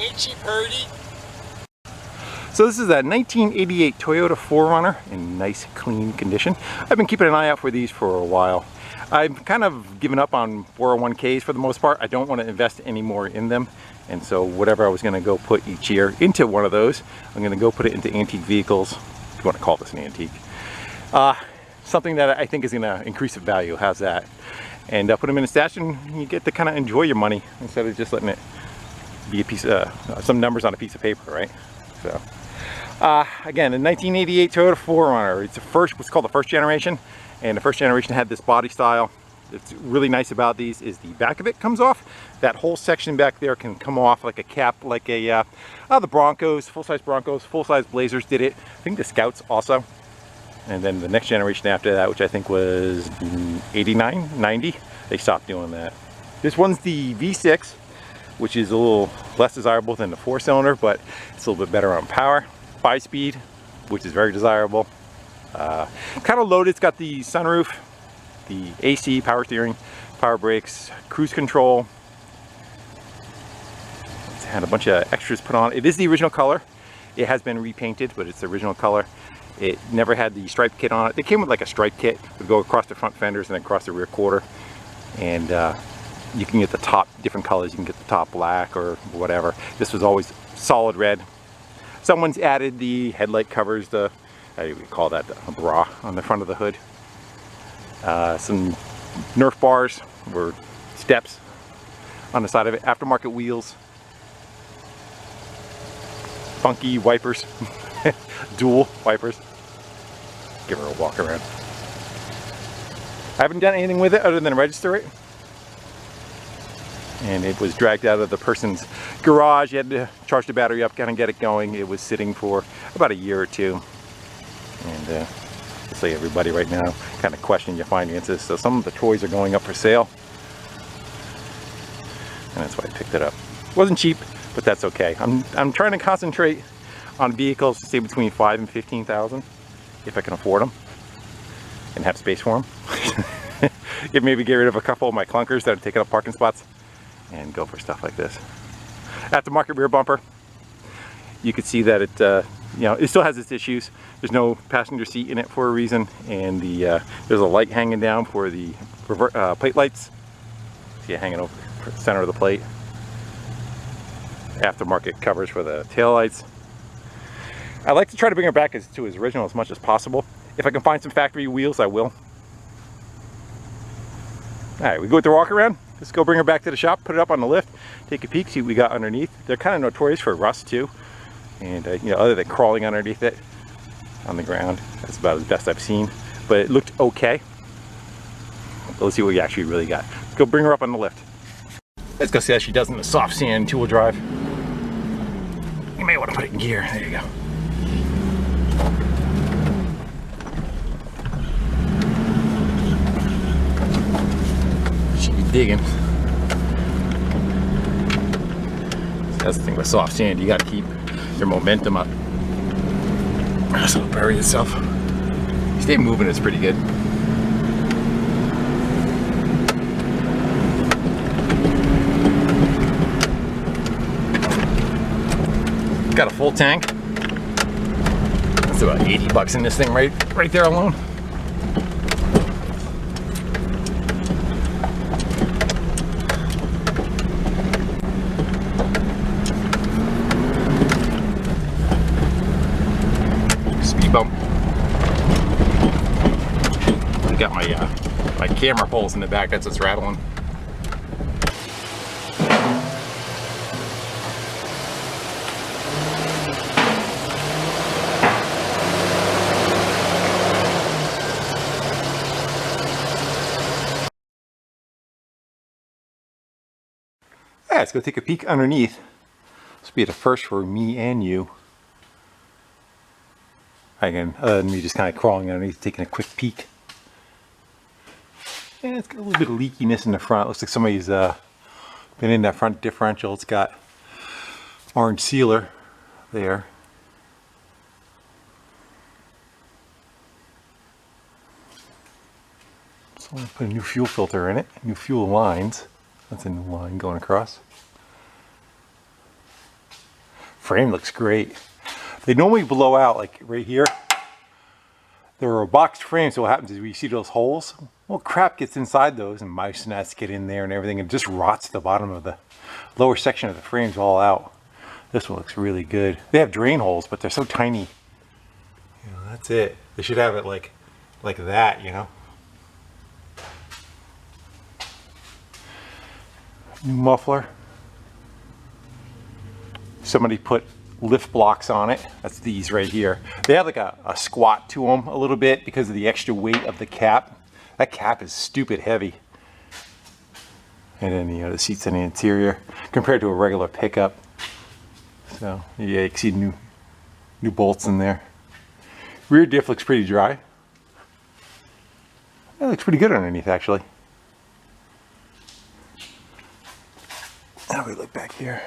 Hey, cheap Purdy. So this is a 1988 Toyota 4Runner in nice, clean condition. I've been keeping an eye out for these for a while. I've kind of given up on 401ks for the most part. I don't want to invest any more in them. And so whatever I was going to go put each year into one of those, I'm going to go put it into antique vehicles, if you want to call this an antique. Something that I think is going to increase the value. How's that? And put them in a stash and you get to kind of enjoy your money instead of just letting it be a piece of, some numbers on a piece of paper, right? So. Again, a 1988 Toyota 4Runner. It's what's called the first generation, and the first generation had this body style. What's really nice about these is the back of it comes off. That whole section back there can come off like a cap, like a the Broncos, full-size Broncos, full-size Blazers did it. I think the Scouts also. And then the next generation after that, which I think was 89, 90, they stopped doing that. This one's the V6, which is a little less desirable than the 4-cylinder, but it's a little bit better on power. 5-speed, which is very desirable. Kind of loaded. It's got the sunroof, the AC, power steering, power brakes, cruise control. It's had a bunch of extras put on. It is the original color. It has been repainted, but it's the original color. It never had the stripe kit on it. They came with like a stripe kit. It would go across the front fenders and then across the rear quarter. And you can get the top different colors. You can get the top black or whatever. This was always solid red. Someone's added the headlight covers, how do you call that, a bra on the front of the hood. Some Nerf bars or steps on the side of it. Aftermarket wheels. Funky wipers. Dual wipers. Give her a walk around. I haven't done anything with it other than register it. And it was dragged out of the person's garage. You had to charge the battery up, kind of get it going. It was sitting for about a year or two. And just like everybody right now, kind of questioning your finances. So some of the toys are going up for sale. And that's why I picked it up. It wasn't cheap, but that's okay. I'm trying to concentrate on vehicles to stay between 5,000 and 15,000 if I can afford them and have space for them. Maybe get rid of a couple of my clunkers that are taking up parking spots and go for stuff like this. Aftermarket rear bumper. You can see that it, it still has its issues. There's no passenger seat in it for a reason, and there's a light hanging down for the plate lights. See it hanging over the center of the plate. Aftermarket covers for the tail lights. I like to try to bring it back to its original as much as possible. If I can find some factory wheels, I will. Alright, we go with the walk around. Let's go bring her back to the shop, put it up on the lift, take a peek, see what we got underneath. They're kind of notorious for rust too. And other than crawling underneath it on the ground, that's about as best I've seen. But it looked okay. Let's see what we actually really got. Let's go bring her up on the lift. Let's go see how she does in the soft sand 2-wheel drive. You may want to put it in gear. There you go. Digging. That's the thing with soft sand, you got to keep your momentum up so it'll bury itself. You stay moving, it's pretty good. Got a full tank. That's about 80 bucks in this thing right there alone. Bump. I got my camera poles in the back, that's what's rattling. Yeah, let's go take a peek underneath. This will be the first for me and you. Again, other than me just kind of crawling underneath, taking a quick peek. And it's got a little bit of leakiness in the front. Looks like somebody's been in that front differential. It's got orange sealer there. So I'm going to put a new fuel filter in it, new fuel lines. That's a new line going across. frame looks great. They normally blow out like right here. They're a boxed frame, so what happens is we see those holes. Well, crap gets inside those, and mice nests get in there and everything, and it just rots the bottom of the lower section of the frames all out. This one looks really good. They have drain holes, but they're so tiny. You know, that's it. They should have it like that, you know. New muffler. Somebody put lift blocks on it. That's these right here. They have like a squat to them a little bit because of the extra weight of the cap. That cap is stupid heavy. And then, you know, the seats in the interior compared to a regular pickup. So yeah, you can see new bolts in there. Rear diff looks pretty dry. It looks pretty good underneath, actually. Now we look back here.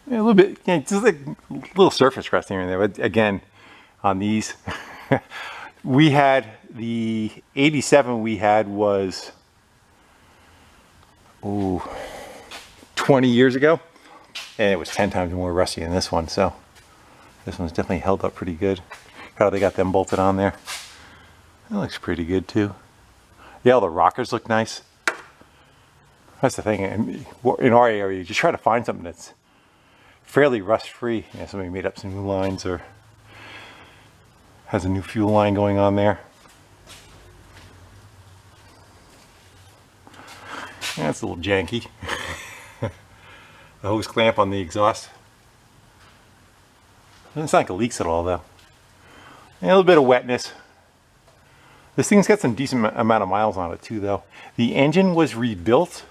Yeah, a little bit, yeah, just like a little surface rust here and there. But again, on these, we had the 87 we had was 20 years ago, and it was 10 times more rusty than this one. So this one's definitely held up pretty good. How they got them bolted on there. That looks pretty good too. Yeah, all the rockers look nice. That's the thing. In our area, you just try to find something that's fairly rust-free. You know, somebody made up some new lines or has a new fuel line going on there. Yeah, that's a little janky. The hose clamp on the exhaust. Doesn't sound like it leaks at all though. And a little bit of wetness. This thing's got some decent amount of miles on it too though. The engine was rebuilt,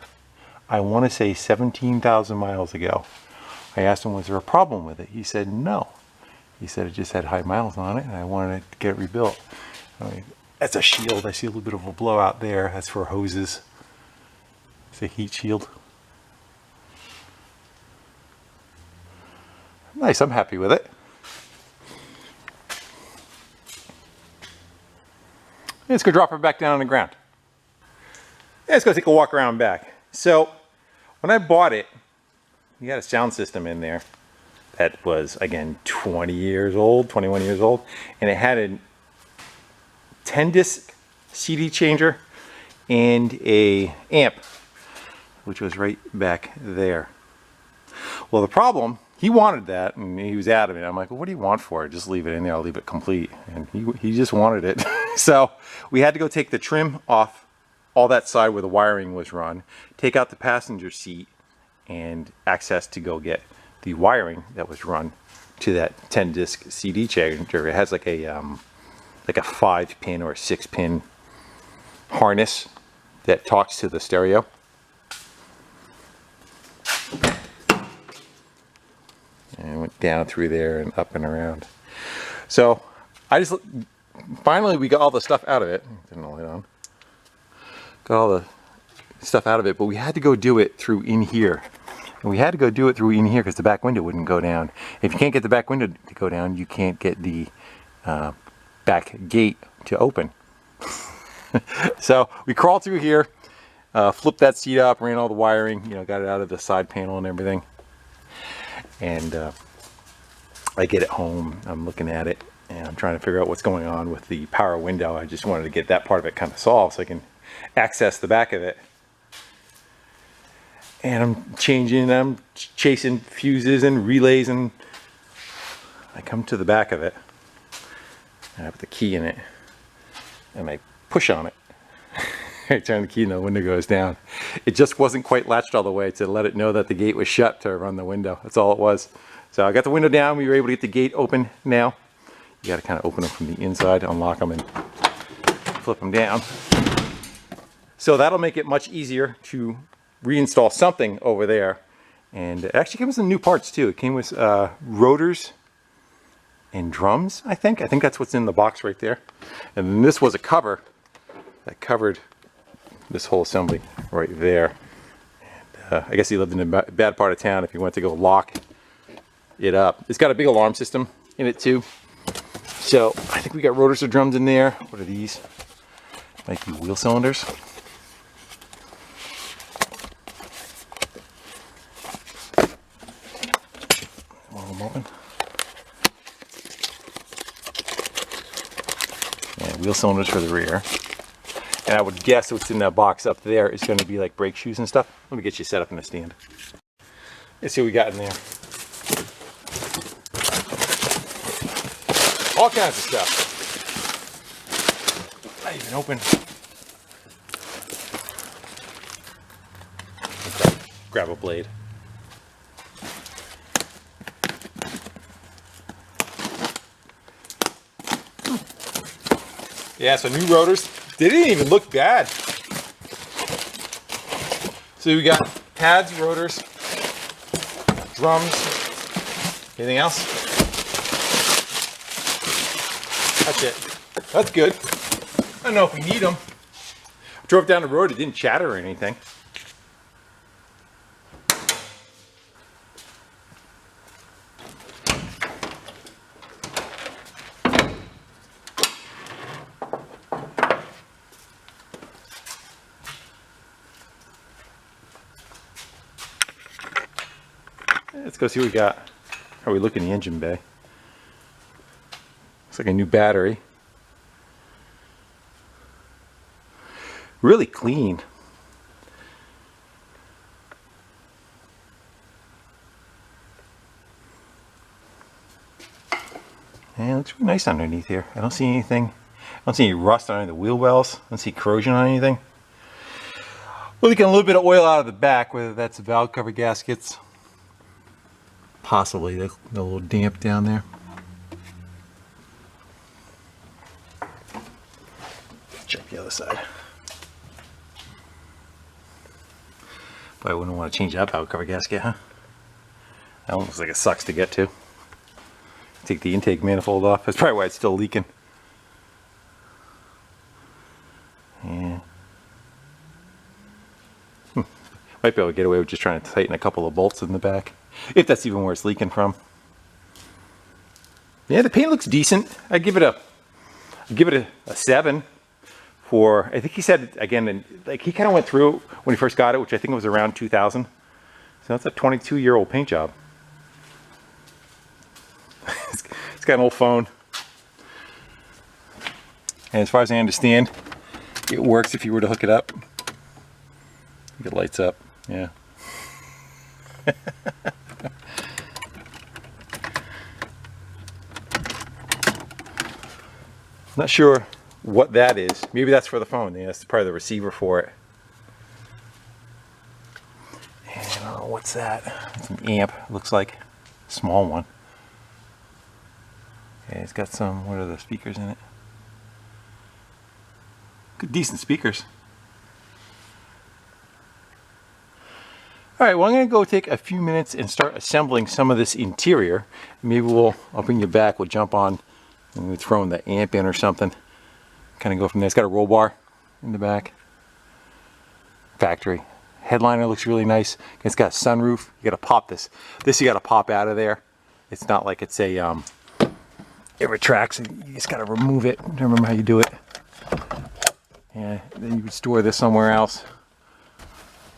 I want to say 17,000 miles ago. I asked him, was there a problem with it? He said no. He said it just had high miles on it and I wanted to get it rebuilt. I mean, that's a shield. I see a little bit of a blowout there. That's for hoses. It's a heat shield. Nice, I'm happy with it. Let's go drop her back down on the ground. Let's go take a walk around back. So when I bought it, you got a sound system in there that was, again, 20 years old, 21 years old, and it had a 10-disc CD changer and a amp, which was right back there. Well, the problem, he wanted that, and he was adamant. I'm like, well, what do you want for it? Just leave it in there. I'll leave it complete. And he just wanted it. So we had to go take the trim off all that side where the wiring was run, take out the passenger seat, and access to go get the wiring that was run to that 10-disc CD changer. It has like a 5-pin or a 6-pin harness that talks to the stereo. And went down through there and up and around. So I just finally we got all the stuff out of it. Turn the light on. Got all the stuff out of it, but we had to go do it through in here. And we had to go do it through in here because the back window wouldn't go down. If you can't get the back window to go down, you can't get the back gate to open. So we crawled through here, flipped that seat up, ran all the wiring, you know, got it out of the side panel and everything. And I get it home, I'm looking at it, and I'm trying to figure out what's going on with the power window. I just wanted to get that part of it kind of solved so I can access the back of it. And I'm chasing fuses and relays, and I come to the back of it, and I put the key in it, and I push on it. I turn the key and the window goes down. It just wasn't quite latched all the way to let it know that the gate was shut to run the window. That's all it was. So I got the window down. We were able to get the gate open now. You got to kind of open them from the inside, unlock them, and flip them down. So that'll make it much easier to reinstall something over there. And it actually came with some new parts too. It came with rotors and drums, I think. I think that's what's in the box right there. And then this was a cover that covered this whole assembly right there. And, I guess he lived in a bad part of town if you went to go lock it up. It's got a big alarm system in it too. So I think we got rotors or drums in there. What are these? Might be wheel cylinders. wheel cylinders for the rear. And I would guess what's in that box up there is going to be like brake shoes and stuff. Let me get you set up in the stand. Let's see what we got in there. All kinds of stuff. Not even open. Grab a blade. Yeah, so new rotors. They didn't even look bad. So we got pads, rotors, drums. Anything else? That's it. That's good. I don't know if we need them. Drove down the road, it didn't chatter or anything. Let's go see what we got. How we look in the engine bay. Looks like a new battery. Really clean. And it looks really nice underneath here. I don't see anything. I don't see any rust on any of the wheel wells. I don't see corrosion on anything. We're leaking a little bit of oil out of the back, whether that's the valve cover gaskets. Possibly the little damp down there. Check the other side. But I wouldn't want to change that valve cover gasket, huh? That one looks like it sucks to get to. Take the intake manifold off. That's probably why it's still leaking. Yeah. Might be able to get away with just trying to tighten a couple of bolts in the back. If that's even where it's leaking from. Yeah, the paint looks decent. I'd give it a 7 for, I think he said, again, like he kind of went through it when he first got it, which I think was around 2000. So that's a 22-year-old paint job. It's got an old phone. And as far as I understand, it works if you were to hook it up. It lights up, yeah. Not sure what that is. Maybe that's for the phone. Yeah, that's probably the receiver for it. And what's that? It's an amp. Looks like a small one. Okay, it's got some. What are the speakers in it? Good, decent speakers. All right, well, I'm going to go take a few minutes and start assembling some of this interior. Maybe I'll bring you back. We'll jump on and we'll throw in the amp in or something. Kind of go from there. It's got a roll bar in the back. Factory. Headliner looks really nice. It's got a sunroof. You got to pop this. This you got to pop out of there. It's not like it's a, it retracts. You just got to remove it. I don't remember how you do it. Yeah, then you would store this somewhere else.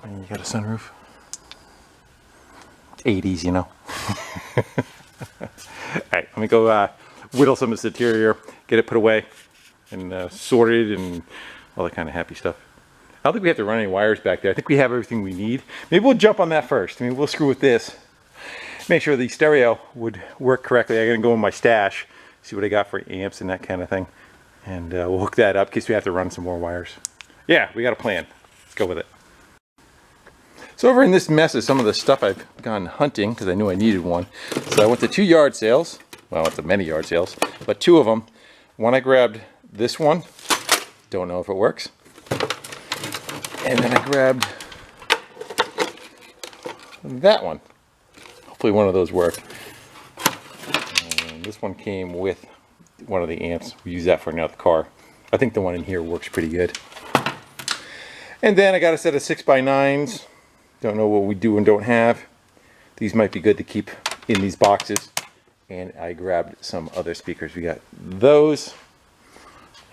And you got a sunroof. 80s, you know. Alright, let me go whittle some of this interior, get it put away, and sorted, and all that kind of happy stuff. I don't think we have to run any wires back there. I think we have everything we need. Maybe we'll jump on that first. I mean, we'll screw with this. Make sure the stereo would work correctly. I'm going to go in my stash, see what I got for amps and that kind of thing. And we'll hook that up in case we have to run some more wires. Yeah, we got a plan. Let's go with it. So over in this mess is some of the stuff I've gone hunting because I knew I needed one. So I went to 2 yard sales. Well, I went to many yard sales, but 2 of them. One I grabbed this one. Don't know if it works. And then I grabbed that one. Hopefully one of those work. And this one came with one of the amps. We use that for another car. I think the one in here works pretty good. And then I got a set of 6x9s. Don't know what we do and don't have. These might be good to keep in these boxes. And I grabbed some other speakers. We got those.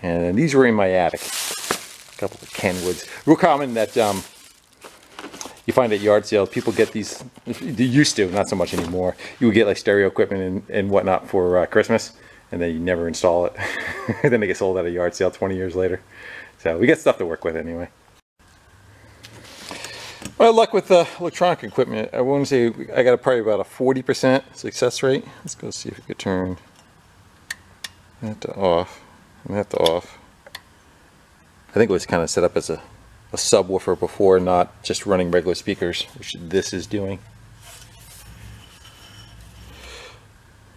And these were in my attic. A couple of Kenwoods. Real common that you find at yard sales, people get these, they used to, not so much anymore. You would get like stereo equipment and whatnot for Christmas, and then you never install it. Then they get sold at a yard sale 20 years later. So we get stuff to work with anyway. Well, luck with electronic equipment. I wouldn't say I got probably about a 40% success rate. Let's go see if we could turn that to off and that to off. I think it was kind of set up as a subwoofer before, not just running regular speakers, which this is doing.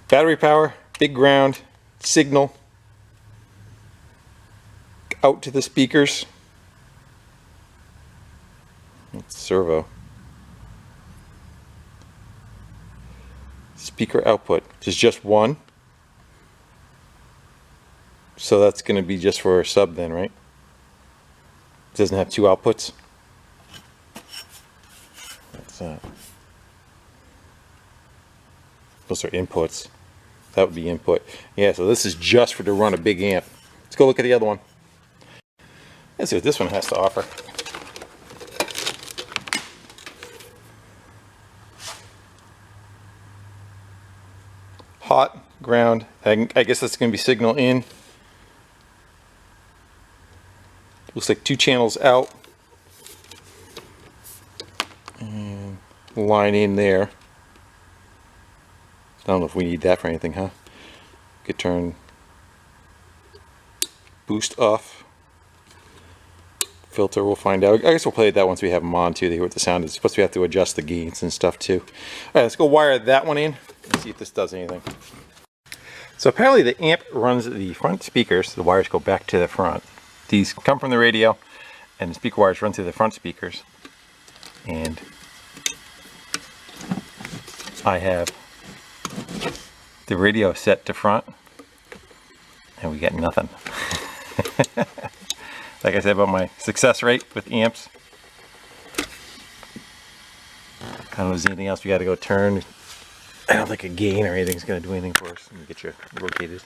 Battery power, big ground, signal out to the speakers. It's servo. Speaker output is just one. So that's going to be just for a sub then, right? It doesn't have two outputs. What's that? Those are inputs. That would be input. Yeah, so this is just for to run a big amp. Let's go look at the other one. Let's see what this one has to offer. Hot, ground. I guess that's going to be signal in. Looks like 2 channels out. And line in there. I don't know if we need that for anything, huh? Could turn boost off. Filter, we'll find out. I guess we'll play that once we have them on too. They hear what the sound is. Plus we have to adjust the gains and stuff too. Alright, let's go wire that one in and see if this does anything. So apparently the amp runs the front speakers. The wires go back to the front. These come from the radio and the speaker wires run through the front speakers. And I have the radio set to front and we get nothing. Like I said about my success rate with amps. I don't know if there's anything else we got to go turn. I don't think a gain or anything's going to do anything for us. Let me get you rotated.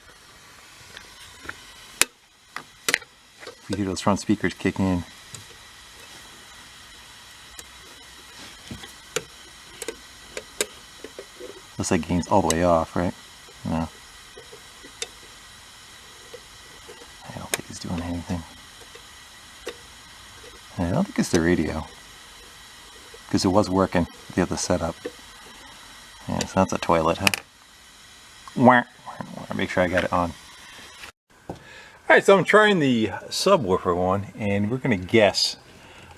You hear those front speakers kick in. Looks like gain's all the way off, right? No. I don't think it's doing anything. I don't think it's the radio. Because it was working with the other setup. Yeah, so that's a toilet, huh? Make sure I got it on. Alright, so I'm trying the subwoofer one, and we're going to guess.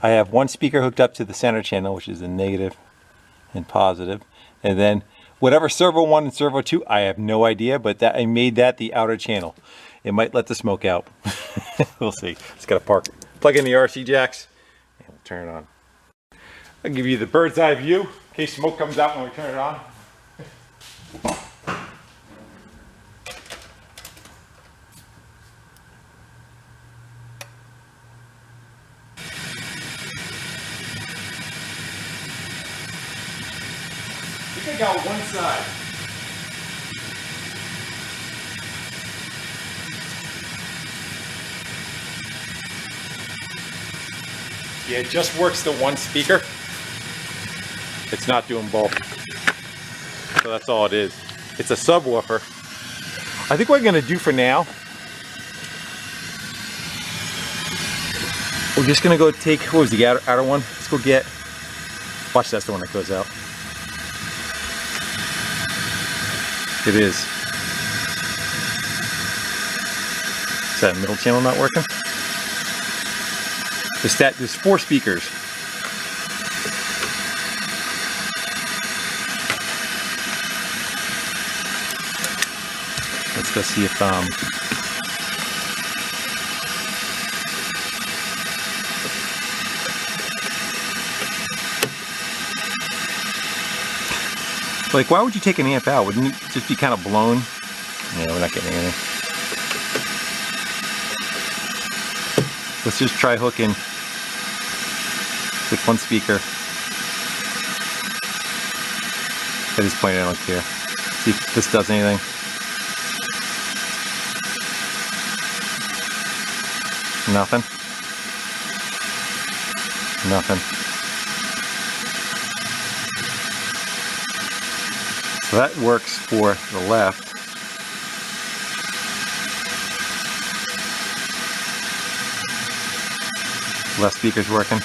I have one speaker hooked up to the center channel, which is the negative and positive. And then whatever servo 1 and servo 2, I have no idea, but that I made that the outer channel. It might let the smoke out. We'll see. Just got to plug in the RC jacks, and we'll turn it on. I'll give you the bird's eye view, in case smoke comes out when we turn it on. I think I got one side. Yeah, it just works the one speaker. It's not doing both. So that's all it is. It's a subwoofer. I think what we're gonna do for now, we're just gonna go take, what was the outer one? Let's go get, watch, that's the one that goes out. It is. Is that middle channel not working? There's 4 speakers. Let's go see if like, why would you take an amp out? Wouldn't it just be kind of blown? Yeah, we're not getting anything. Let's just try hooking with one speaker. I just pointed out here. See if this does anything. Nothing. Nothing. So that works for the left. Less speakers working.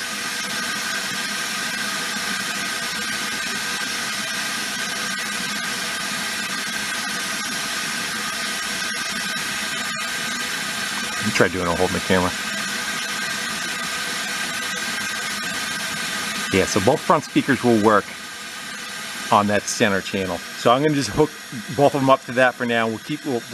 You try doing it holding the camera. Yeah, so both front speakers will work on that center channel. So I'm gonna just hook both of them up to that for now. We'll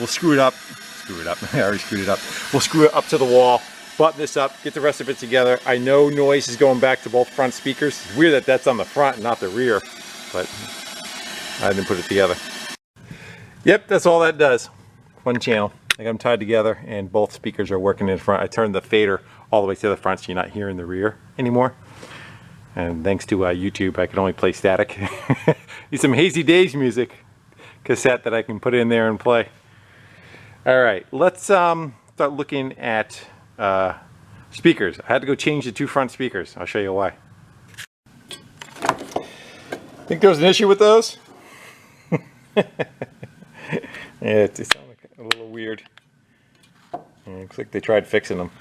screw it up. Screw it up. I already screwed it up. We'll screw it up to the wall, button this up, get the rest of it together. I know noise is going back to both front speakers. It's weird that that's on the front and not the rear, but I didn't put it together. Yep, that's all that does. One channel. I got them tied together and both speakers are working in front. I turned the fader all the way to the front so you're not hearing the rear anymore. And thanks to YouTube, I can only play static. Need some Hazy Days music cassette that I can put in there and play. All right, let's start looking at speakers. I had to go change the two front speakers. I'll show you why. Think there was an issue with those? Yeah, it sounds like a little weird. It looks like they tried fixing them.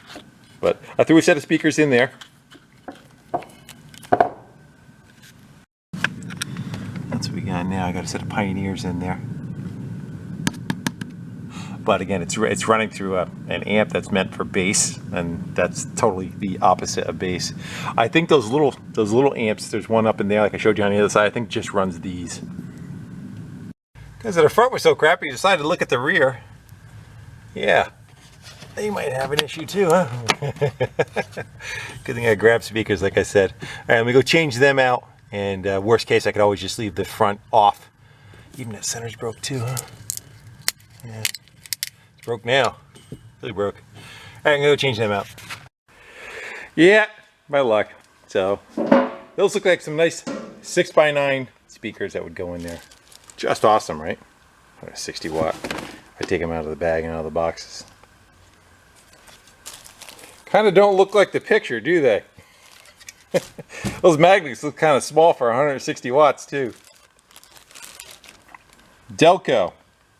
But I threw a set of speakers in there. That's what we got now. I got a set of Pioneers in there. But again, it's running through an amp that's meant for bass, and that's totally the opposite of bass. I think those little amps, there's one up in there like I showed you on the other side, I think just runs these. Because the front was so crappy, you decided to look at the rear. Yeah, they might have an issue too, huh? Good thing I grabbed speakers, like I said. All right, let me go change them out. And worst case, I could always just leave the front off. Even that center's broke too, huh? Yeah, it's broke now. Really broke. All right, I'm gonna go change them out. Yeah, by luck. So those look like some nice 6x9 speakers that would go in there. Just awesome, right? 60 watt. I take them out of the bag and out of the boxes. Kind of don't look like the picture, do they? Those magnets look kind of small for 160 watts too. Delco.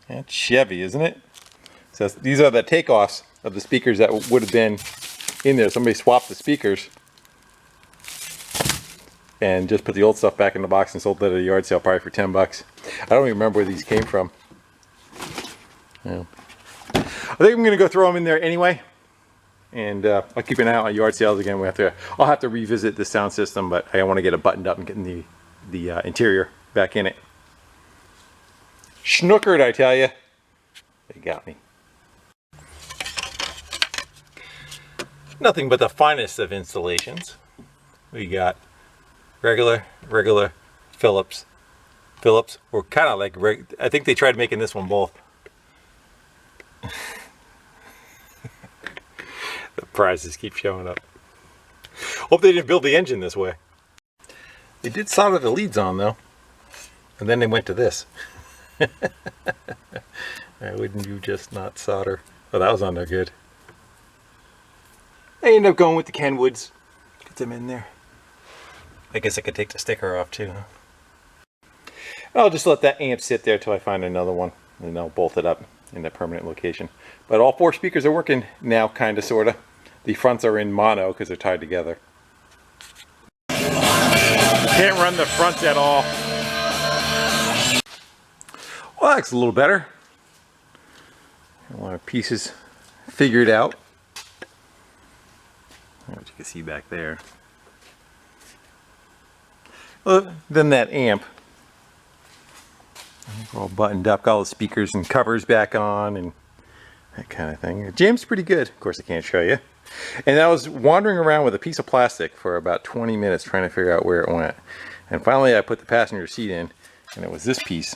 That's Chevy, isn't it? So these are the takeoffs of the speakers that would have been in there. Somebody swapped the speakers and just put the old stuff back in the box and sold it at a yard sale probably for 10 bucks. I don't even remember where these came from. Yeah. I think I'm going to go throw them in there anyway. And I'll keep an eye out on yard sales again. I'll have to revisit the sound system, but I want to get it buttoned up and getting the interior back in it. Schnookered, I tell you. They got me. Nothing but the finest of installations. We got regular Philips. Or kind of like, I think they tried making this one both. The prizes keep showing up. Hope they didn't build the engine this way. They did solder the leads on though. And then they went to this. Why wouldn't you just not solder? Oh, that was on there good. I ended up going with the Kenwoods. Get them in there. I guess I could take the sticker off too, huh? I'll just let that amp sit there till I find another one. And I'll bolt it up in the permanent location. But all four speakers are working now, kinda, sorta. The fronts are in mono because they're tied together. Can't run the fronts at all. Well, that's a little better. A lot of pieces figured out. What you can see back there. Well, then that amp. All buttoned up, got all the speakers and covers back on and that kind of thing. The jam's pretty good. Of course, I can't show you. And I was wandering around with a piece of plastic for about 20 minutes trying to figure out where it went. And finally, I put the passenger seat in, and it was this piece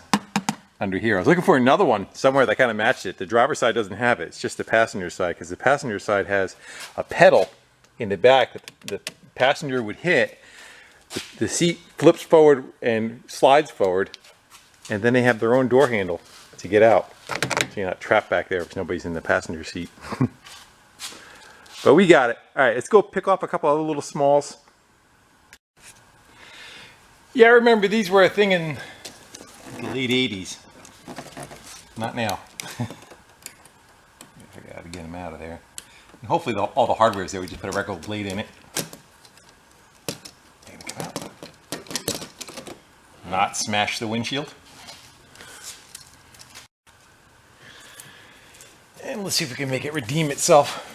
under here. I was looking for another one somewhere that kind of matched it. The driver's side doesn't have it. It's just the passenger side, because the passenger side has a pedal in the back that the passenger would hit. The seat flips forward and slides forward, and then they have their own door handle to get out. So you're not trapped back there if nobody's in the passenger seat. But we got it. All right, let's go pick off a couple other little smalls. Yeah, I remember these were a thing in the late 80s. Not now. I gotta get them out of there. And hopefully all the hardware is there. We just put a regular blade in it. not smash the windshield. And let's see if we can make it redeem itself.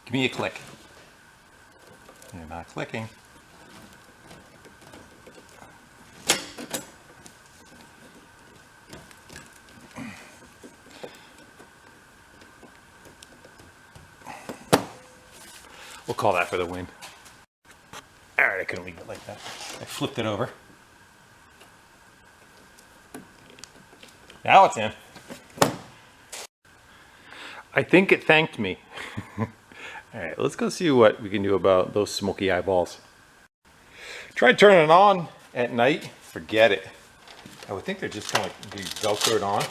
Give me a click. You're not clicking. We'll call that for the win. Alright, I couldn't leave it like that. I flipped it over. Now it's in. I think it thanked me. Alright, let's go see what we can do about those smoky eyeballs. Tried turning it on at night. Forget it. I would think they're just kind of like be velcroed on.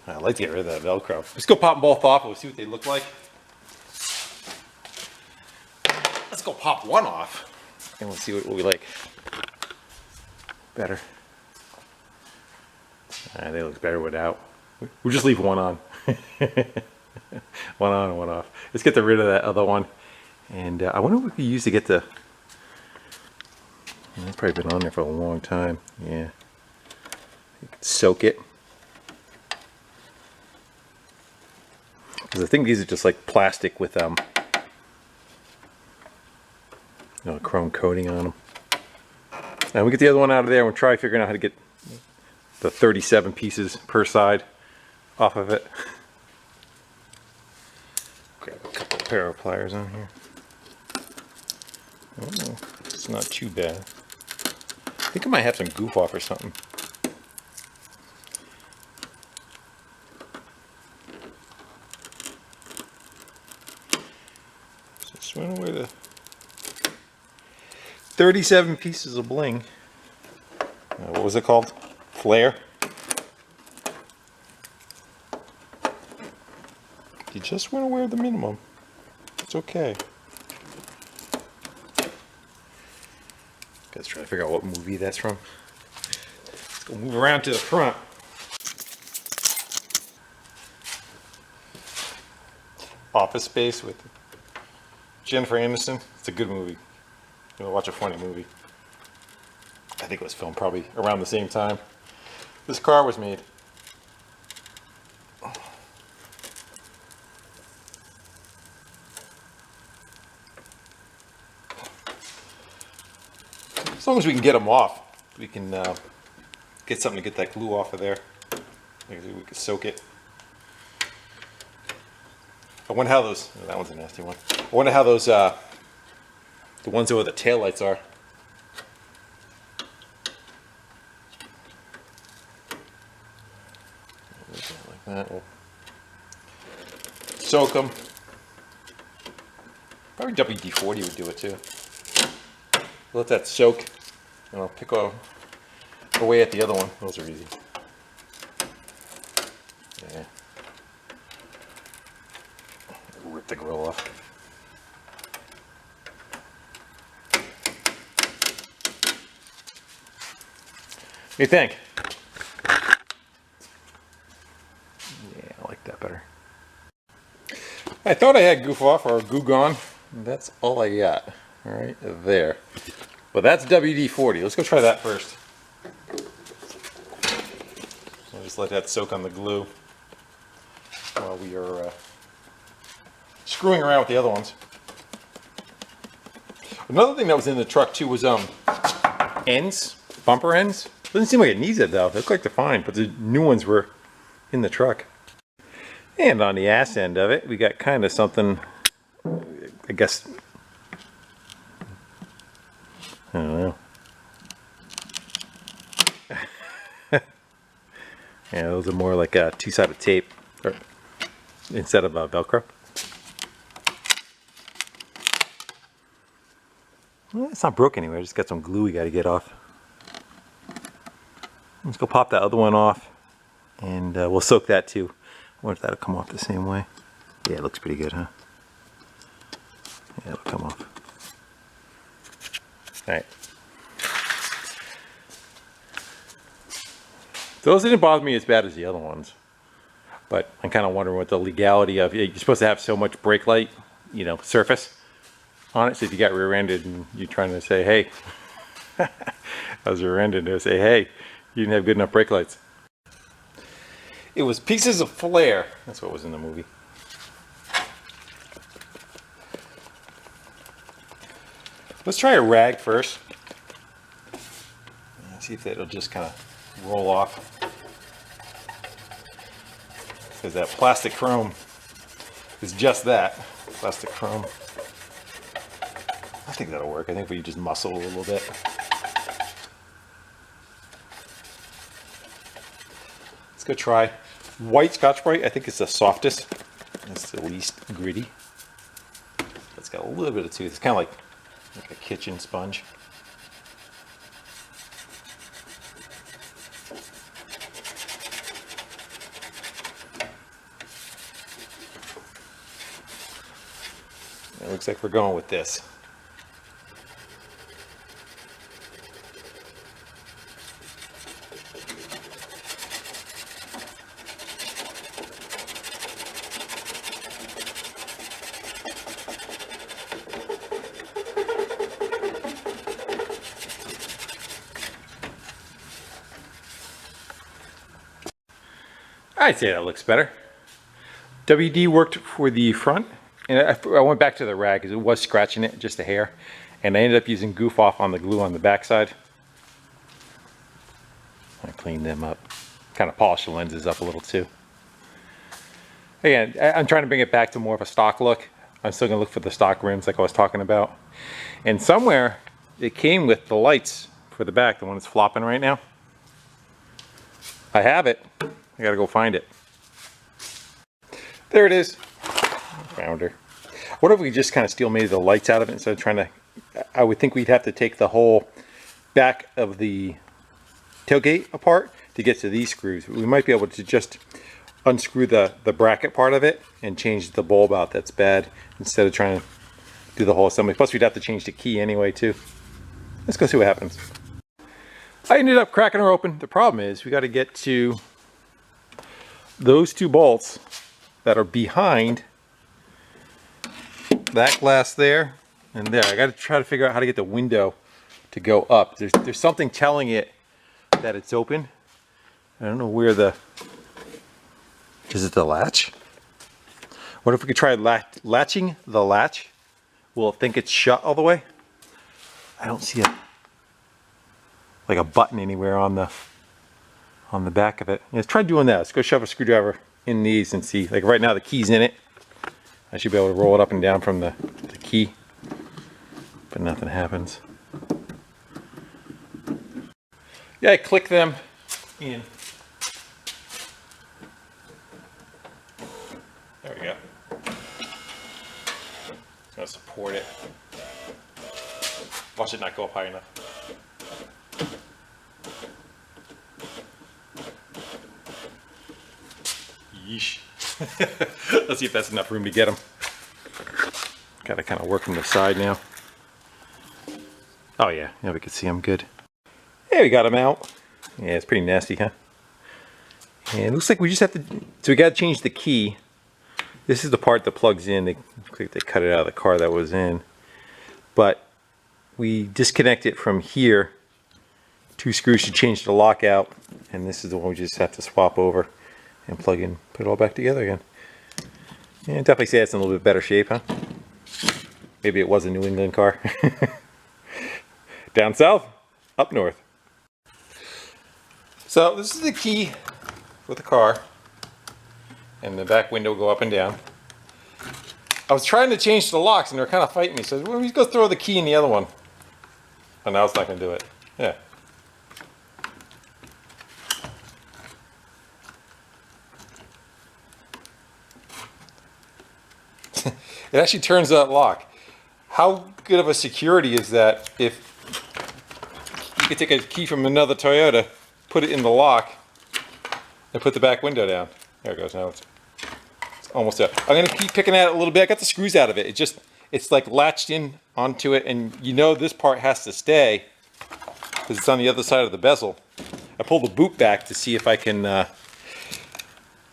I'd like to get rid of that Velcro. Let's go pop them both off and we'll see what they look like. Let's go pop one off and we'll see what we like better. They look better without. We'll just leave one on. One on and one off. Let's get rid of that other one. And I wonder what we could use to get the... It's probably been on there for a long time. Yeah. You could soak it. Because I think these are just like plastic with chrome coating on them. And we get the other one out of there and we'll try figuring out how to get the 37 pieces per side off of it. Grab a couple pair of pliers on here. Oh, it's not too bad. I think I might have some goof off or something. Just wonder where the 37 pieces of bling. What was it called? Flare. You just want to wear the minimum. It's okay. Guys, trying to figure out what movie that's from. Let's go move around to the front. Office Space with Jennifer Aniston. It's a good movie. You want to watch a funny movie. I think it was filmed probably around the same time this car was made. As long as we can get them off, we can get something to get that glue off of there. Maybe we could soak it. I wonder how those, oh, that one's a nasty one. I wonder how those, the ones where the taillights are. Like that. We'll soak them. Probably WD-40 would do it too. Let that soak, and I'll pick away at the other one. Those are easy. Yeah. Rip the grill off. What do you think? Yeah, I like that better. I thought I had goof off or goo gone. That's all I got. All right, there. But that's WD-40. Let's go try that first. I'll just let that soak on the glue while we are screwing around with the other ones. Another thing that was in the truck too was ends, bumper ends. Doesn't seem like it needs it though. They look like they're fine, but the new ones were in the truck. And on the ass end of it, we got kind of something, I guess, I don't know. Yeah, those are more like a two-sided tape or, instead of Velcro. Well, it's not broke anywhere. Just got some glue we got to get off. Let's go pop that other one off, and we'll soak that too. I wonder if that'll come off the same way. Yeah, it looks pretty good, huh? Yeah, it'll come off. All right. Those didn't bother me as bad as the other ones. But I'm kind of wondering what the legality of, you're supposed to have so much brake light, you know, surface on it. So if you got rear-ended and you're trying to say, hey, I was rear-ended, to say, hey, you didn't have good enough brake lights. It was pieces of flair. That's what was in the movie. Let's try a rag first. See if it'll just kind of roll off. Because that plastic chrome is just that, plastic chrome. I think that'll work. I think we just muscle a little bit. Let's go try white Scotch-Brite. I think it's the softest. It's the least gritty. It's got a little bit of tooth. It's kind of like a kitchen sponge. It looks like we're going with this. I'd say that looks better. WD worked for the front, and I went back to the rag because it was scratching it, just a hair, and I ended up using Goof Off on the glue on the back side. I cleaned them up, kind of polished the lenses up a little too. Again, I'm trying to bring it back to more of a stock look. I'm still going to look for the stock rims like I was talking about. And somewhere it came with the lights for the back, the one that's flopping right now. I have it. I gotta go find it. There it is. Found her. What if we just kind of steel made the lights out of it instead of trying to... I would think we'd have to take the whole back of the tailgate apart to get to these screws. We might be able to just unscrew the bracket part of it and change the bulb out. That's bad, instead of trying to do the whole assembly. Plus we'd have to change the key anyway too. Let's go see what happens. I ended up cracking her open. The problem is we got to get to those two bolts that are behind that glass there and there. I got to try to figure out how to get the window to go up. There's something telling it that it's open. I don't know where the... Is it the latch? What if we could try latching the latch? Will it think it's shut all the way? I don't see like a button anywhere on the back of it. Let's try doing that. Let's go shove a screwdriver in these and see. Like right now the key's in it. I should be able to roll it up and down from the key, but nothing happens. Yeah, I click them in. There we go. It's gonna support it. Watch it not go up high enough. Yeesh. Let's see if that's enough room to get them. Gotta kind of work from the side now. Oh yeah, we can see them good. Yeah, we got them out. Yeah, it's pretty nasty, huh? And it looks like we just have to, so we gotta change the key. This is the part that plugs in. They cut it out of the car that was in. But we disconnect it from here. 2 screws to change the lock out. And this is the one we just have to swap over and plug in, put it all back together again. Yeah, definitely say it's in a little bit better shape, huh? Maybe it was a New England car. Down south, up north. So this is the key for the car. And the back window will go up and down. I was trying to change the locks and they're kind of fighting me. So well, let's go throw the key in the other one. Oh, now it's not going to do it. Yeah. It actually turns that lock. How good of a security is that if you could take a key from another Toyota, put it in the lock, and put the back window down. There it goes. Now it's almost there. I'm going to keep picking at it a little bit. I got the screws out of it. It's like latched in onto it, and you know this part has to stay because it's on the other side of the bezel. I pulled the boot back to see if I can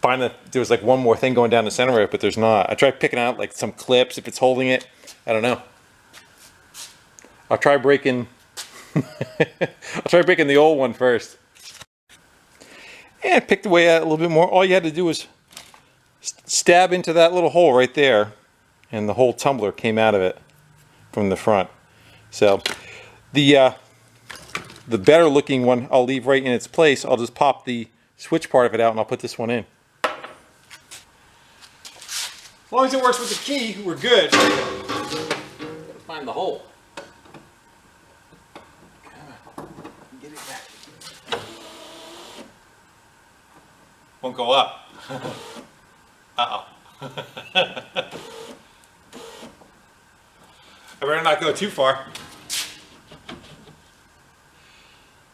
find that there was like one more thing going down the center of it, but there's not. I tried picking out like some clips if it's holding it. I don't know. I'll try breaking I'll try breaking the old one first. And I picked away at it a little bit more. All you had to do was stab into that little hole right there, and the whole tumbler came out of it from the front. So the better looking one I'll leave right in its place. I'll just pop the switch part of it out and I'll put this one in. As long as it works with the key, we're good. Let's find the hole. Get it back. Won't go up. Uh-oh. I better not go too far.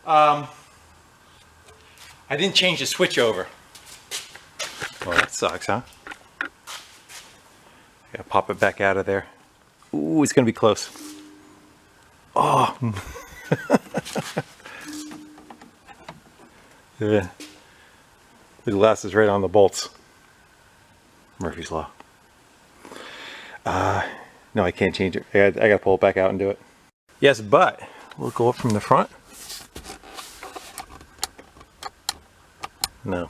I didn't change the switch over. Well, that sucks, huh? Gotta pop it back out of there. Ooh, it's gonna be close. Oh. Yeah. The glass is right on the bolts. Murphy's Law. No, I can't change it. I gotta pull it back out and do it. Yes, but we'll go up from the front. No.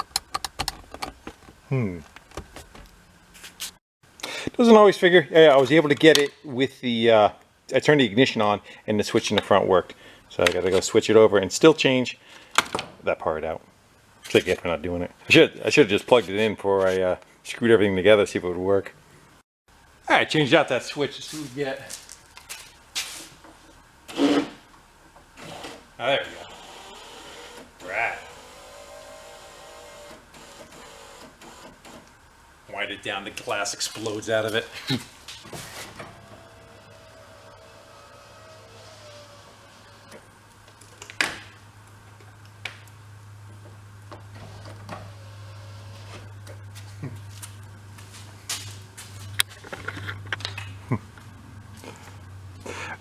Doesn't always figure. Yeah, I was able to get it with the, I turned the ignition on and the switch in the front worked. So I gotta go switch it over and still change that part out. It's like if I'm not doing it. I should have just plugged it in before I screwed everything together, see if it would work. All right, changed out that switch to see what we get. Oh, there we go. Right. Wind it down, the glass explodes out of it.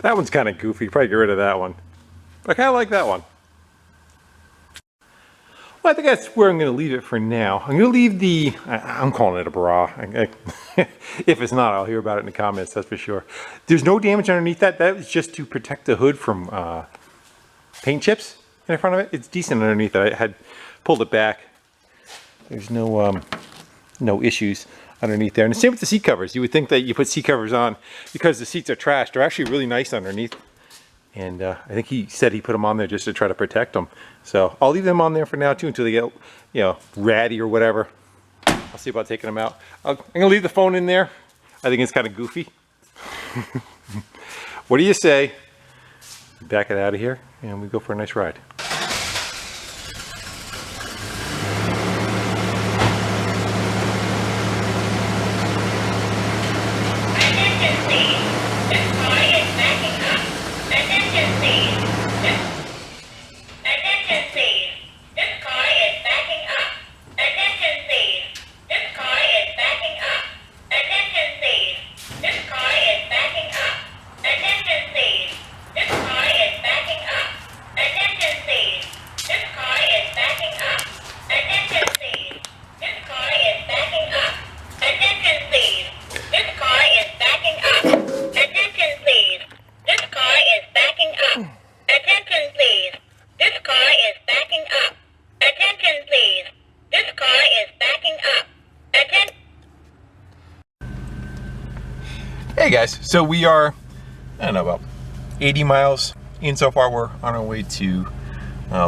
That one's kind of goofy. Probably get rid of that one. But I kind of like that one. Well, I think that's where I'm going to leave it for now. I'm going to leave the... I'm calling it a bra. If it's not, I'll hear about it in the comments, that's for sure. There's no damage underneath that. That was just to protect the hood from paint chips in front of it. It's decent underneath it. I had pulled it back. There's no issues underneath there. And the same with the seat covers. You would think that you put seat covers on because the seats are trashed. They're actually really nice underneath. And I think he said he put them on there just to try to protect them. So I'll leave them on there for now too until they get, you know, ratty or whatever. I'll see about taking them out. I'm gonna leave the phone in there. I think it's kind of goofy. What do you say? Back it out of here and we go for a nice ride. Hey guys, so we are, I don't know, about 80 miles in so far. We're on our way to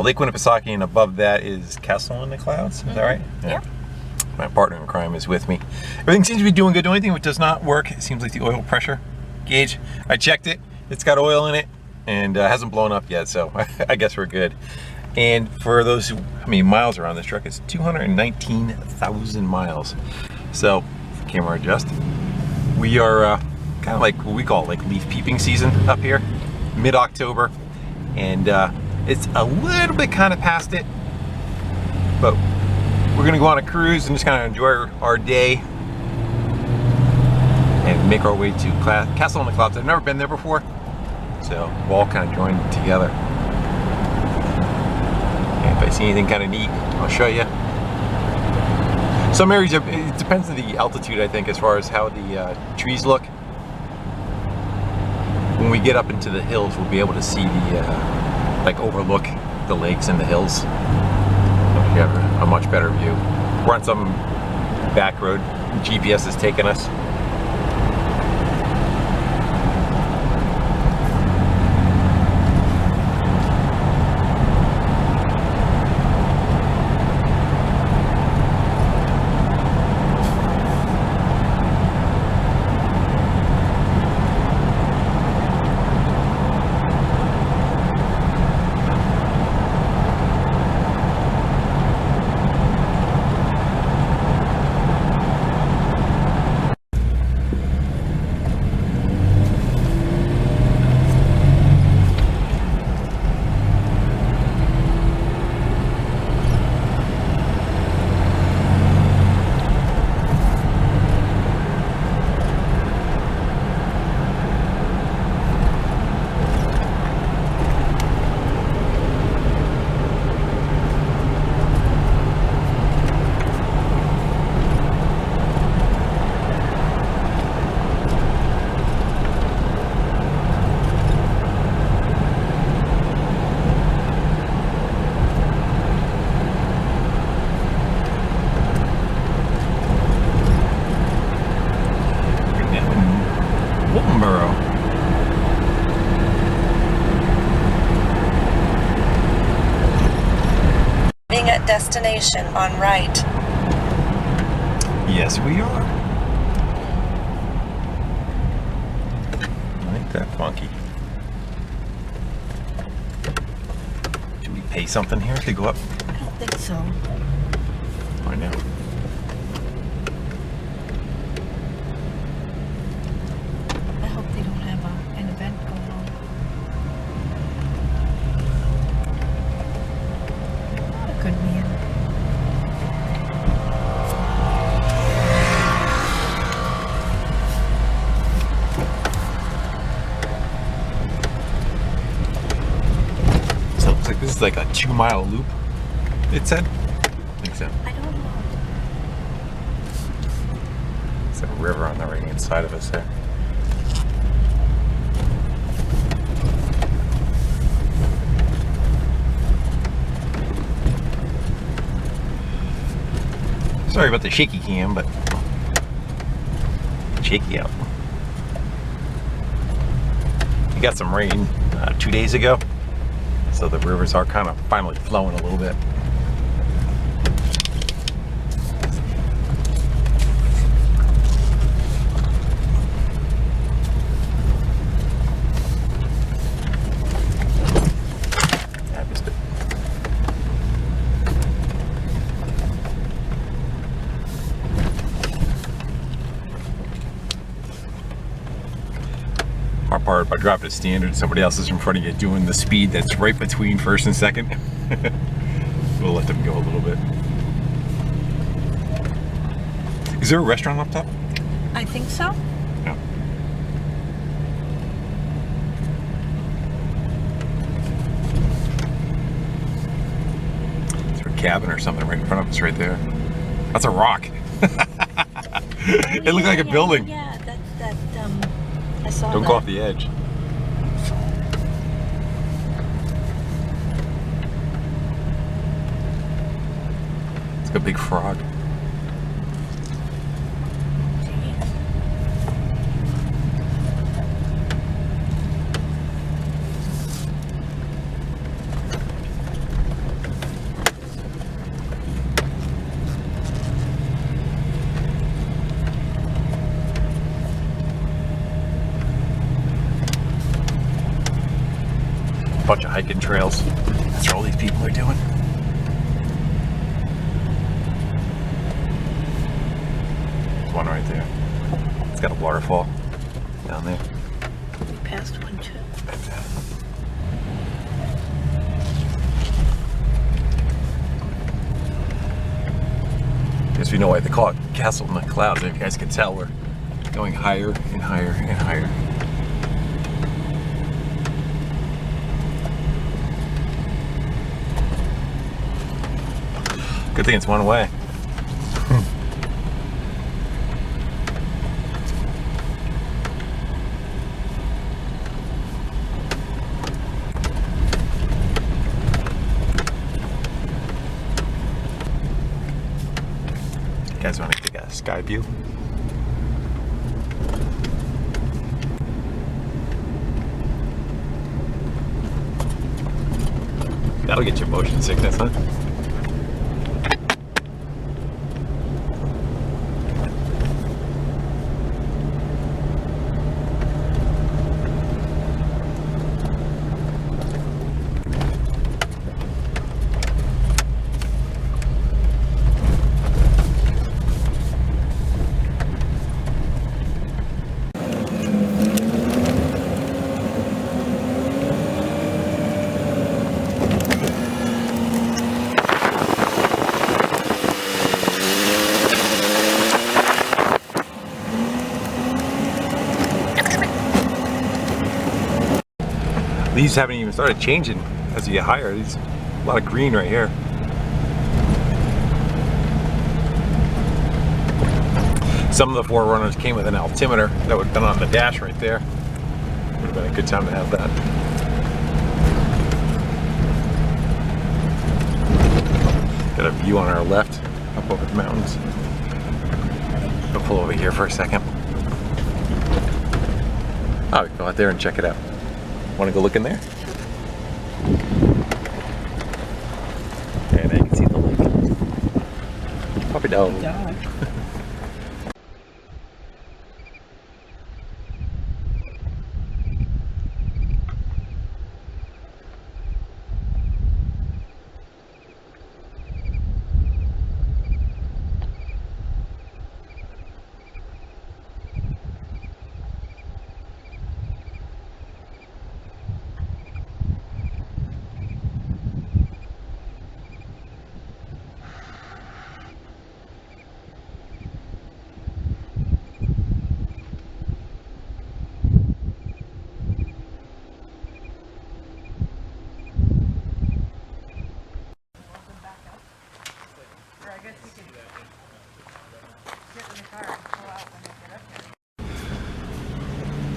Lake Winnipesaukee, and above that is Castle in the Clouds. Is that right? Yeah. My partner in crime is with me. Everything seems to be doing good. The only thing that does not work, it seems like the oil pressure gauge. I checked it. It's got oil in it and hasn't blown up yet, so I guess we're good. And for those who, how many miles are on this truck, it's 219,000 miles. So, camera adjust. We are kind of like what we call like leaf peeping season up here, mid-October, and it's a little bit kind of past it, but we're gonna go on a cruise and just kind of enjoy our day and make our way to Castle in the Clouds. I've never been there before, so we'll all kind of join together. And if I see anything kind of neat, I'll show you. Some areas, it depends on the altitude, I think, as far as how the trees look. When we get up into the hills, we'll be able to see the, like, overlook the lakes and the hills. So we have a much better view. We're on some back road. GPS is taking us. At destination on right. Yes, we are. Ain't that funky? Should we pay something here to go up? I don't think so. I know. I hope they don't have an event going on. Not a good man. So it looks like this is like a 2-mile loop, it said? I think so. I don't know. It's a river on the right hand side of us there. Sorry about the shaky cam, but it's shaky out. We got some rain 2 days ago, so the rivers are kind of finally flowing a little bit. I missed it. Hard part, if I drop it to standard, somebody else is in front of you doing the speed that's right between first and second. We'll let them go a little bit. Is there a restaurant up top? I think so. No. Is there a cabin or something right in front of us right there? That's a rock. It looked like a building. Yeah, I saw Don't that. go off the edge. It's like a big frog. Bunch of hiking trails. That's what all these people are doing. There's one right there. It's got a waterfall down there. We passed one too. Guess we know why they call it Castle in the Clouds. If you guys can tell, we're going higher and higher and higher. Good thing it's one way. sky view. That'll get you motion sickness, huh? These haven't even started changing as you get higher. There's a lot of green right here. Some of the 4Runners came with an altimeter that would have been on the dash right there. Would have been a good time to have that. Got a view on our left up over the mountains. I'll pull over here for a second. Oh, we can go out there and check it out. Want to go look in there? And I can see the lake. Puppy dog.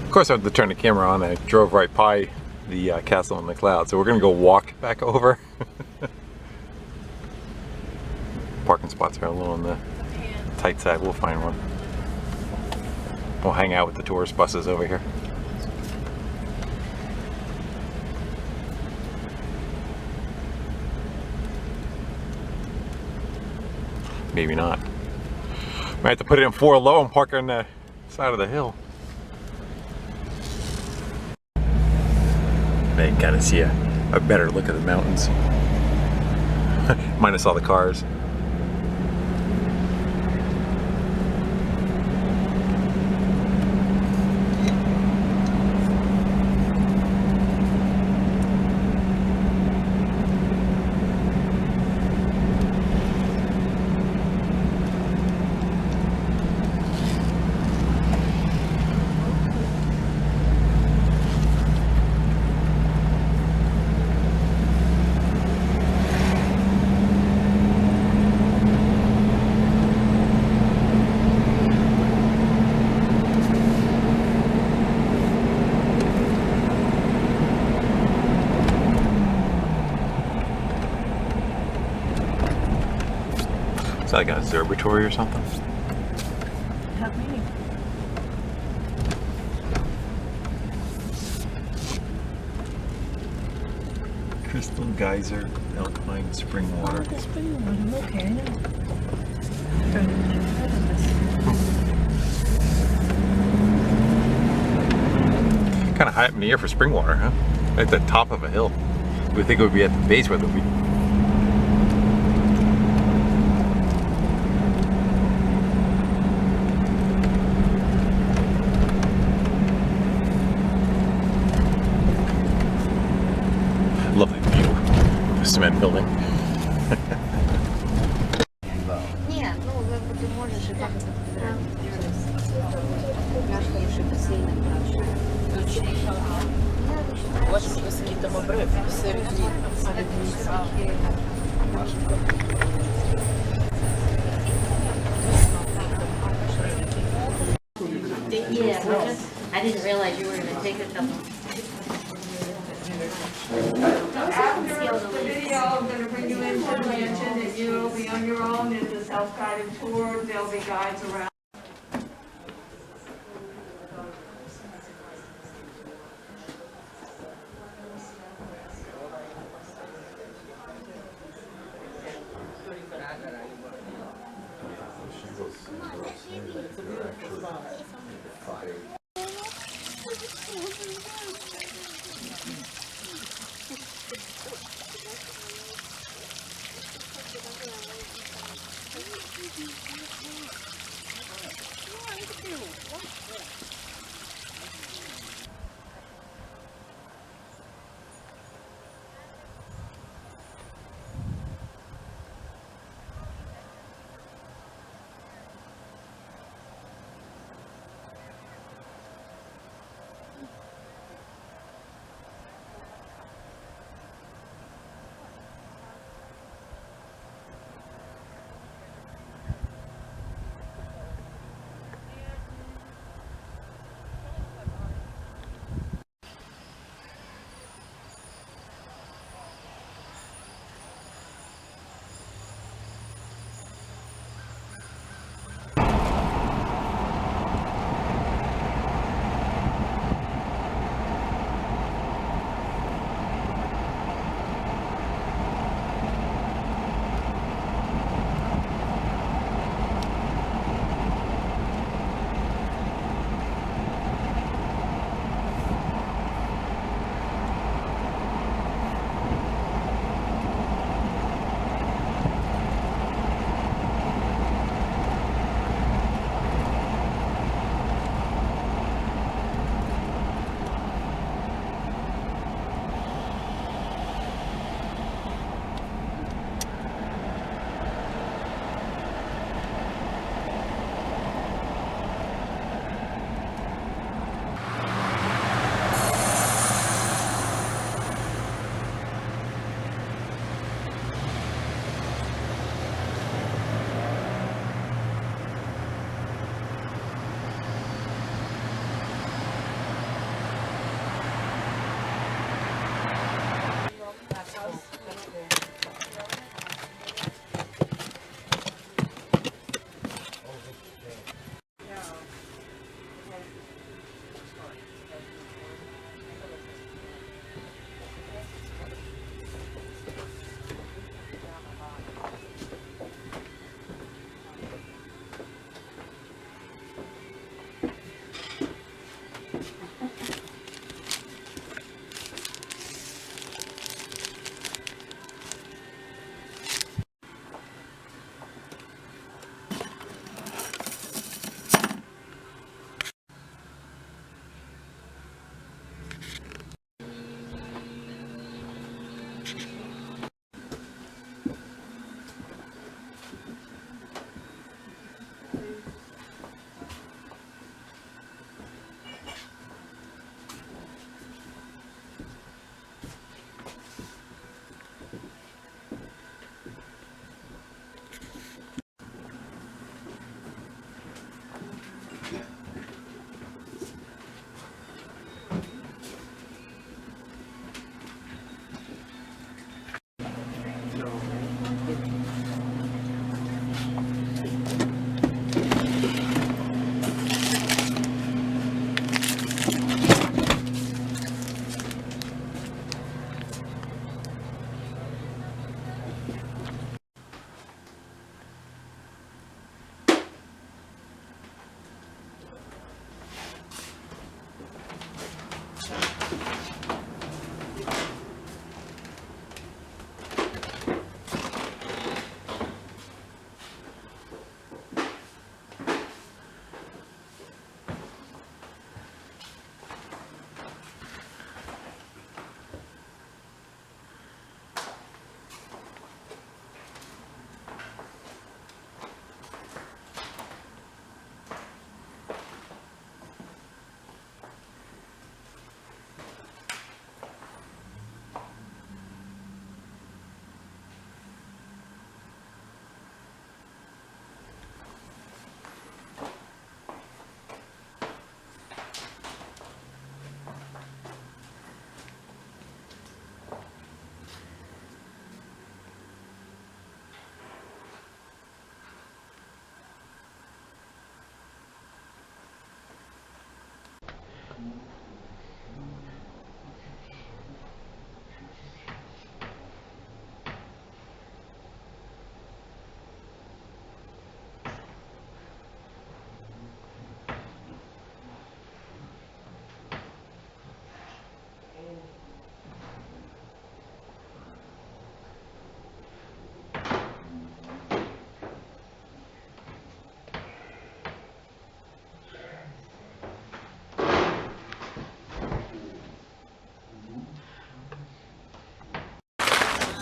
Of course, I had to turn the camera on. I drove right by the castle in the cloud, so we're gonna go walk back over. Parking spots are a little on the tight side. We'll find one. We'll hang out with the tourist buses over here. Maybe not. Might have to put it in 4 low and park on the side of the hill. Now you can kind of see a better look at the mountains. Minus all the cars. Is that like an observatory or something? Help me. Crystal Geyser, Alpine Spring Water. Oh, the spring water. Okay, I know. I've heard of this. Kind of high up in the air for spring water, huh? At the top of a hill. We think it would be at the base where it would be. Lovely view of the cement building. Нет, ну ты можешь и так это подбирать. Наш хороший бассейн. Бачиш, високий там обрив середні. Yeah, I didn't realize you were going to take a couple. After the video, I'm going to bring you into the mansion, and you'll be on your own. It's a self-guided tour. There'll be guides around.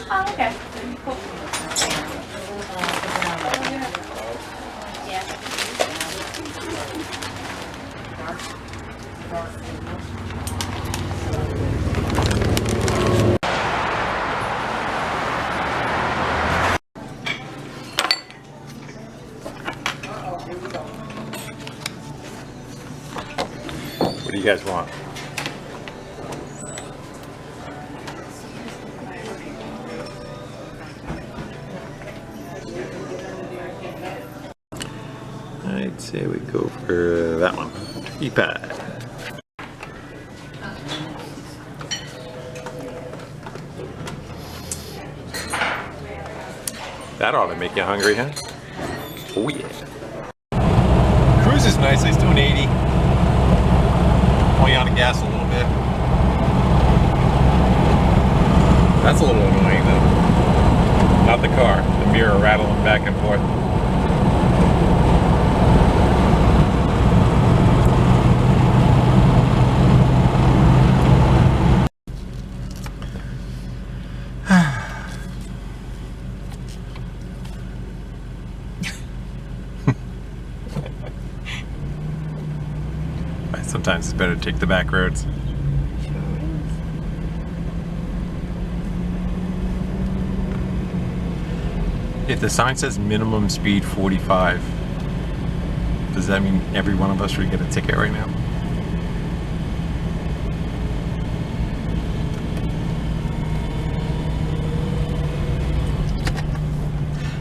Oh, okay. Cool. What do you guys want? I'd say we go for that one. Turkey pie. That ought to make you hungry, huh? Oh yeah. Cruise is nice. It's doing 80. Only out of gas a little bit. That's a little annoying though. Not the car. The mirror rattling back and forth. Sometimes it's better to take the back roads. If the sign says minimum speed 45, does that mean every one of us should get a ticket right now?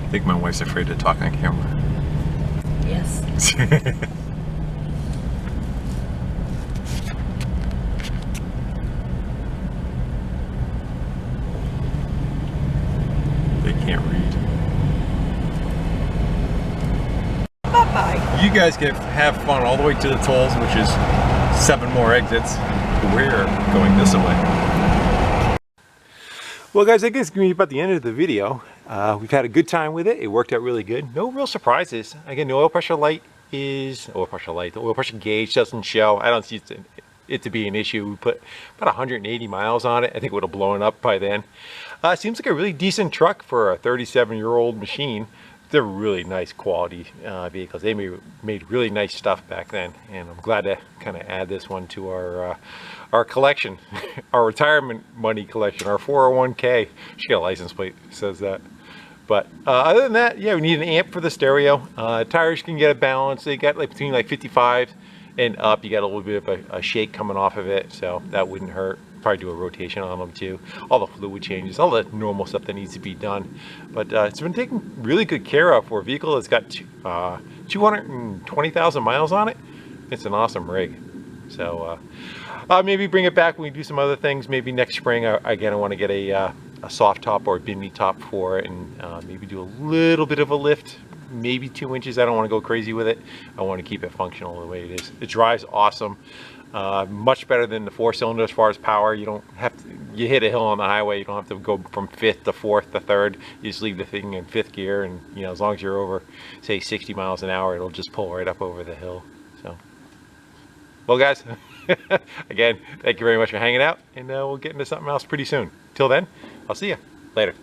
I think my wife's afraid to talk on camera. Yes. Can't read. Bye-bye. You guys can have fun all the way to the tolls, which is 7 more exits. We're going this way. Well guys, I guess it's going to be about the end of the video. We've had a good time with it. It worked out really good. No real surprises. Again, the oil pressure light is... The oil pressure gauge doesn't show. I don't see it to be an issue. We put about 180 miles on it. I think it would have blown up by then. Seems like a really decent truck for a 37-year-old machine. They're really nice quality vehicles. They made really nice stuff back then, and I'm glad to kind of add this one to our collection, our retirement money collection, our 401k. She got a license plate that says that. But other than that, yeah, we need an amp for the stereo. Tires can get a balance. They got like between like 55 and up. You got a little bit of a shake coming off of it, so that wouldn't hurt. Probably do a rotation on them too. All the fluid changes, all the normal stuff that needs to be done. But it's been taken really good care of for a vehicle that's got 220,000 miles on it. It's an awesome rig. So maybe bring it back when we do some other things. Maybe next spring, again, I want to get a soft top or a bimini top for it, and maybe do a little bit of a lift, maybe 2 inches. I don't want to go crazy with it. I want to keep it functional the way it is. It drives awesome. Much better than the 4-cylinder as far as power. You don't have to, you hit a hill on the highway, you don't have to go from 5th to 4th to 3rd. You just leave the thing in 5th gear, and you know, as long as you're over, say, 60 miles an hour, it'll just pull right up over the hill. So, well guys, again, thank you very much for hanging out, and we'll get into something else pretty soon. Till then, I'll see you later.